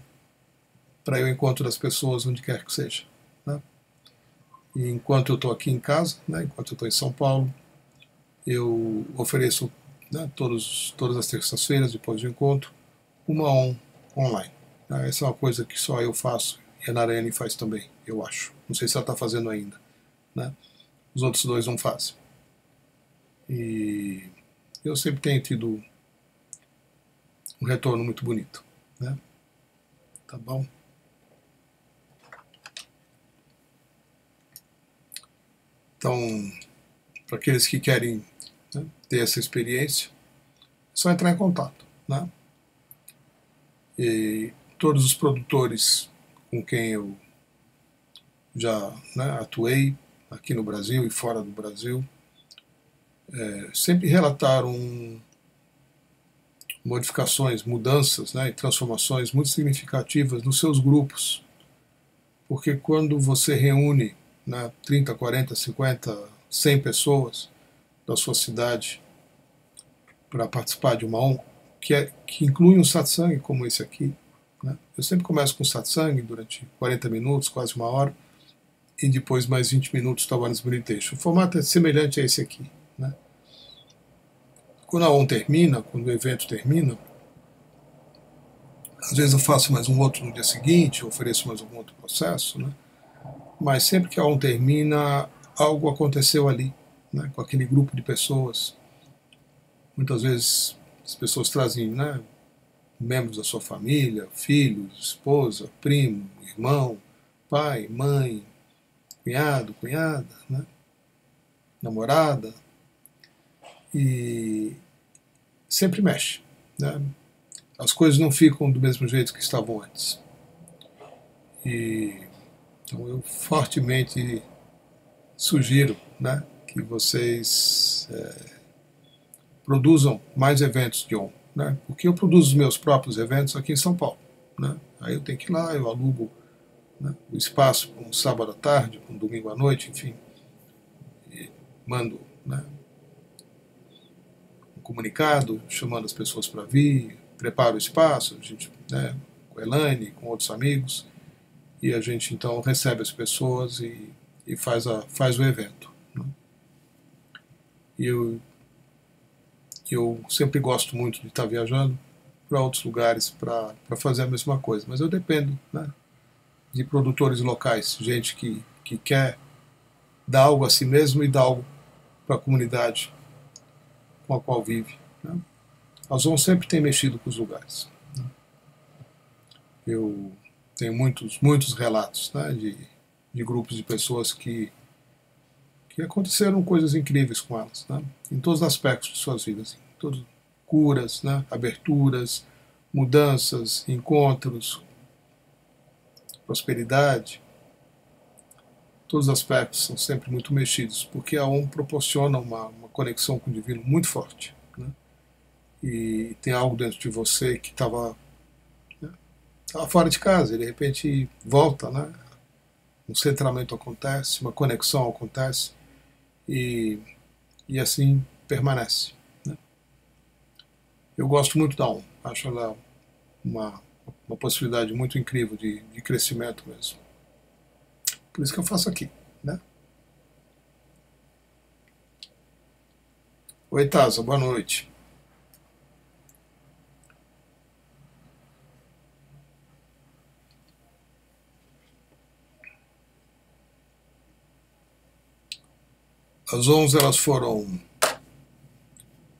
o encontro das pessoas onde quer que seja, né? E enquanto eu estou aqui em casa, né, enquanto eu estou em São Paulo, eu ofereço, né, todas as terças-feiras, depois do encontro, uma ON online. Né? Essa é uma coisa que só eu faço e a Narayane faz também, eu acho. Não sei se ela está fazendo ainda, né? Os outros 2 não fazem. E eu sempre tenho tido um retorno muito bonito, né? Tá bom? Então, para aqueles que querem, né, ter essa experiência, é só entrar em contato, né? E todos os produtores com quem eu já, né, atuei aqui no Brasil e fora do Brasil, sempre relataram modificações, mudanças, né, e transformações muito significativas nos seus grupos, porque quando você reúne, né, 30, 40, 50, 100 pessoas da sua cidade para participar de uma ON, que inclui um satsang como esse aqui, né? Eu sempre começo com satsang durante 40 minutos, quase uma hora, e depois mais 20 minutos da Oneness Meditation. O formato é semelhante a esse aqui, né? Quando a ON termina, quando o evento termina, às vezes eu faço mais um outro no dia seguinte, ofereço mais algum outro processo, né? Mas sempre que a ON termina, algo aconteceu ali, né, com aquele grupo de pessoas. Muitas vezes as pessoas trazem, né, membros da sua família, filhos, esposa, primo, irmão, pai, mãe, cunhado, cunhada, né? namorada, e sempre mexe, né? As coisas não ficam do mesmo jeito que estavam antes. E então eu fortemente sugiro, né, que vocês produzam mais eventos de ON, né? Porque eu produzo os meus próprios eventos aqui em São Paulo, né? Aí eu tenho que ir lá, eu alugo, né, o espaço para um sábado à tarde, para um domingo à noite, enfim, e mando, né, um comunicado chamando as pessoas para vir, preparo o espaço, a gente, né, com a Elaine, com outros amigos, e a gente então recebe as pessoas e faz o evento, né? E eu sempre gosto muito de estar viajando para outros lugares para fazer a mesma coisa, mas eu dependo, né, de produtores locais, gente que quer dar algo a si mesmo e dar algo para a comunidade com a qual vive, né? A ZON sempre tem mexido com os lugares, né? Eu tenho muitos relatos, né, de grupos de pessoas que aconteceram coisas incríveis com elas, né, em todos os aspectos de suas vidas, todos, curas, né, aberturas, mudanças, encontros, prosperidade. Todos os aspectos são sempre muito mexidos, porque a ON proporciona uma conexão com o divino muito forte, né? E tem algo dentro de você que estava, né, fora de casa, e de repente volta, né? Um centramento acontece, uma conexão acontece, e, e assim permanece, né? Eu gosto muito da ON, acho ela uma, uma possibilidade muito incrível de crescimento mesmo. Por isso que eu faço aqui, né? Oi, Taza, boa noite. As ONs elas foram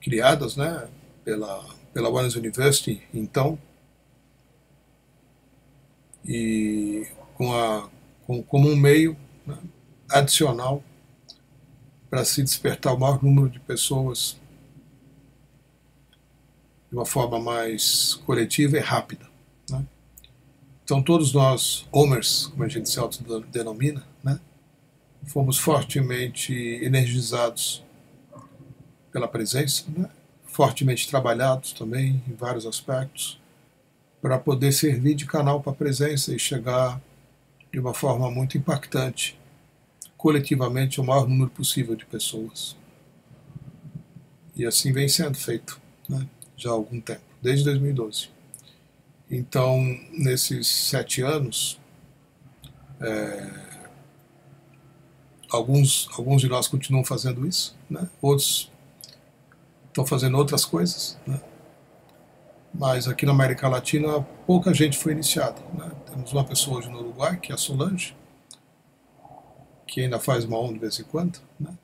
criadas, né, pela One University, então, e como um meio, né, adicional para se despertar o maior número de pessoas de uma forma mais coletiva e rápida, né? Então todos nós, Omers, como a gente se autodenomina, né, fomos fortemente energizados pela presença, né, fortemente trabalhados também em vários aspectos, para poder servir de canal para a presença e chegar de uma forma muito impactante, coletivamente, ao maior número possível de pessoas. E assim vem sendo feito, né, já há algum tempo, desde 2012. Então, nesses 7 anos, alguns de nós continuam fazendo isso, né, outros estão fazendo outras coisas, né, mas aqui na América Latina pouca gente foi iniciada, né. Temos uma pessoa hoje no Uruguai, que é a Solange, que ainda faz uma onda de vez em quando, né,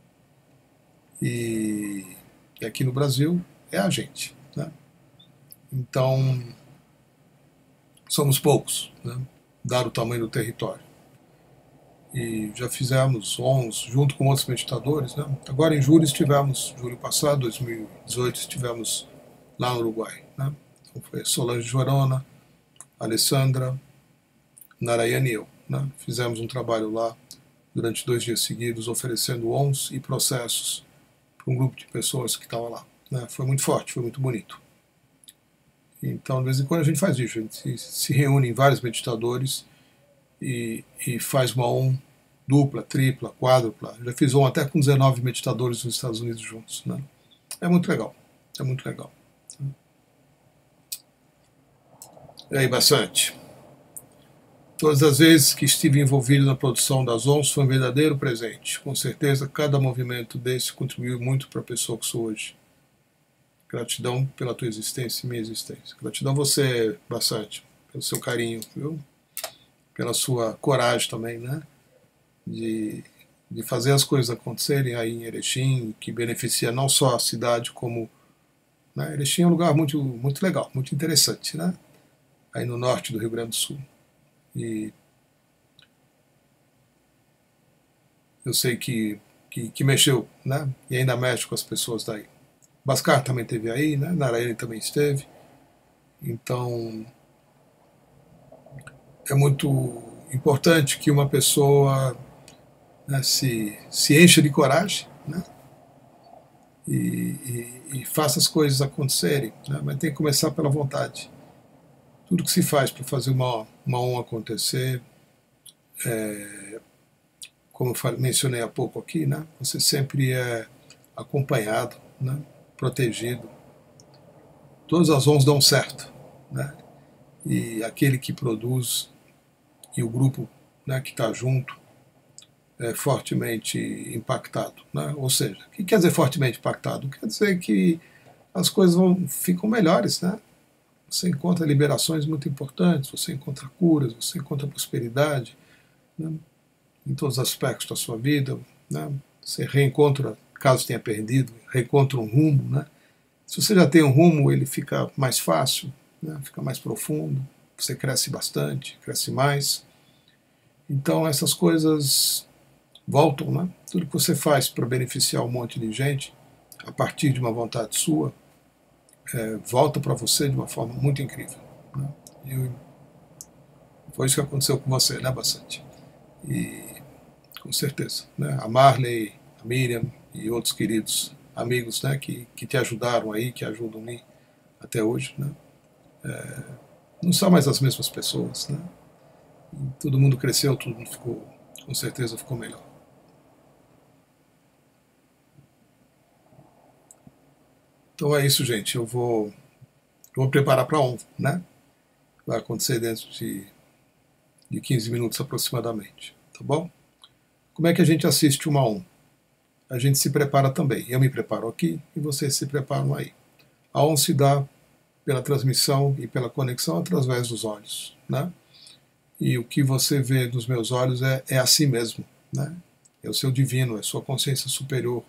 e aqui no Brasil é a gente, né. Então, somos poucos, né, dado o tamanho do território. E já fizemos ONs junto com outros meditadores, né. Agora em julho estivemos, julho passado, 2018, estivemos lá no Uruguai, né. Então foi Solange Jorona, Alessandra, Narayane e eu, né. Fizemos um trabalho lá durante 2 dias seguidos, oferecendo ONs e processos para um grupo de pessoas que estava lá, né. Foi muito forte, foi muito bonito. Então, de vez em quando a gente faz isso, a gente se reúne em vários meditadores e faz uma ON dupla, tripla, quádrupla. Já fiz ON até com 19 meditadores nos Estados Unidos juntos, né. É muito legal, é muito legal. E aí, bastante. Todas as vezes que estive envolvido na produção das ONs foi um verdadeiro presente. Com certeza, cada movimento desse contribuiu muito para a pessoa que sou hoje. Gratidão pela tua existência e minha existência. Gratidão a você, bastante, pelo seu carinho, viu? Pela sua coragem também, né? De fazer as coisas acontecerem aí em Erechim, que beneficia não só a cidade, como, né, Erechim é um lugar muito legal, muito interessante, né? Aí no norte do Rio Grande do Sul. E eu sei que que mexeu, né? E ainda mexe com as pessoas daí. Bhaskar também esteve aí, né? Narayana também esteve. Então, é muito importante que uma pessoa, né, se encha de coragem, né? E faça as coisas acontecerem, né? Mas tem que começar pela vontade. Tudo que se faz para fazer uma ON acontecer, como eu mencionei há pouco aqui, né? Você sempre é acompanhado, né? Protegido. Todas as ONs dão certo, né? E aquele que produz e o grupo, né, que está junto é fortemente impactado, né? Ou seja, o que quer dizer fortemente impactado? Quer dizer que as coisas ficam melhores, né? Você encontra liberações muito importantes, você encontra curas, você encontra prosperidade, né, em todos os aspectos da sua vida, né? Você reencontra, caso tenha perdido, reencontra um rumo, né? Se você já tem um rumo, ele fica mais fácil, né? Fica mais profundo, você cresce bastante, cresce mais. Então essas coisas voltam, né? Tudo que você faz para beneficiar um monte de gente, a partir de uma vontade sua, volta para você de uma forma muito incrível, né? E foi isso que aconteceu com você, né, Bastante? E com certeza, né? A Marley, a Miriam e outros queridos amigos, né, que te ajudaram aí, que ajudam-me até hoje, né? Não são mais as mesmas pessoas, né? E todo mundo cresceu, todo mundo ficou, com certeza ficou melhor. Então é isso, gente. Eu vou preparar para ontem, né? Vai acontecer dentro de 15 minutos aproximadamente, tá bom? Como é que a gente assiste uma ON? A gente se prepara também. Eu me preparo aqui e vocês se preparam aí. A ON se dá pela transmissão e pela conexão através dos olhos, né? E o que você vê nos meus olhos é assim mesmo, né? É o seu divino, é a sua consciência superior.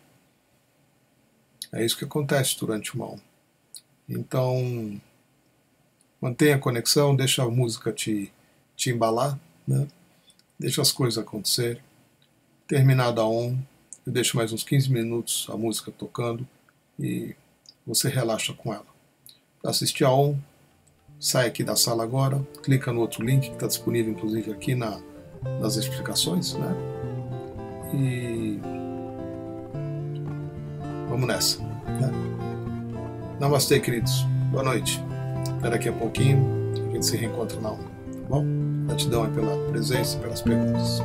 É isso que acontece durante uma ON. Então, mantenha a conexão, deixa a música te embalar, né? Deixa as coisas acontecerem. Terminada a ON, eu deixo mais uns 15 minutos a música tocando e você relaxa com ela. Para assistir a ON, sai aqui da sala agora, clica no outro link que está disponível inclusive aqui nas explicações, né? E vamos nessa, né? Namastê, queridos. Boa noite. Até daqui a pouquinho a gente se reencontra na ON, tá bom? Gratidão pela presença e pelas perguntas.